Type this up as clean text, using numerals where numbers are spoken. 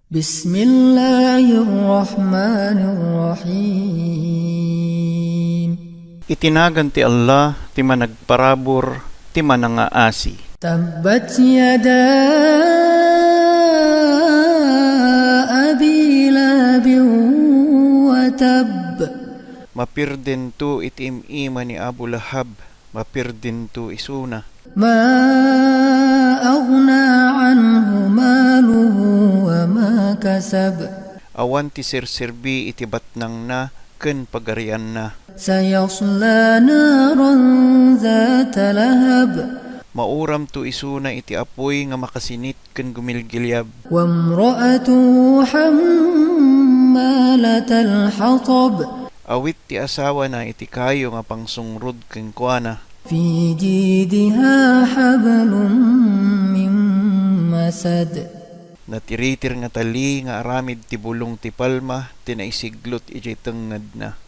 Bismillahirrahmanirrahim. Itinagan ti Allah, ti managparabor, ti manangaasi. Tabbat yada abi labin wa tab. Mapirden tu iti imima ni Abu Lahab, mapirden tu isuna. Ma aghna anhu maluhu wa ma kasab. Awan ti sirserbi iti batnang na, ken pagarian na. Sayasla naran dhata lahab. Mauram tu isuna iti apoy nga makasinit ken gumilgilyab. Wa imra'atuhu hammalatal hatab. Awit ti asawa na iti kayo nga pangsungrod ken kuana. Fi jidha hablum min masad. Natiritir nga tali nga aramid ti bulong ti palma, tinaissiglot iti tengngad na.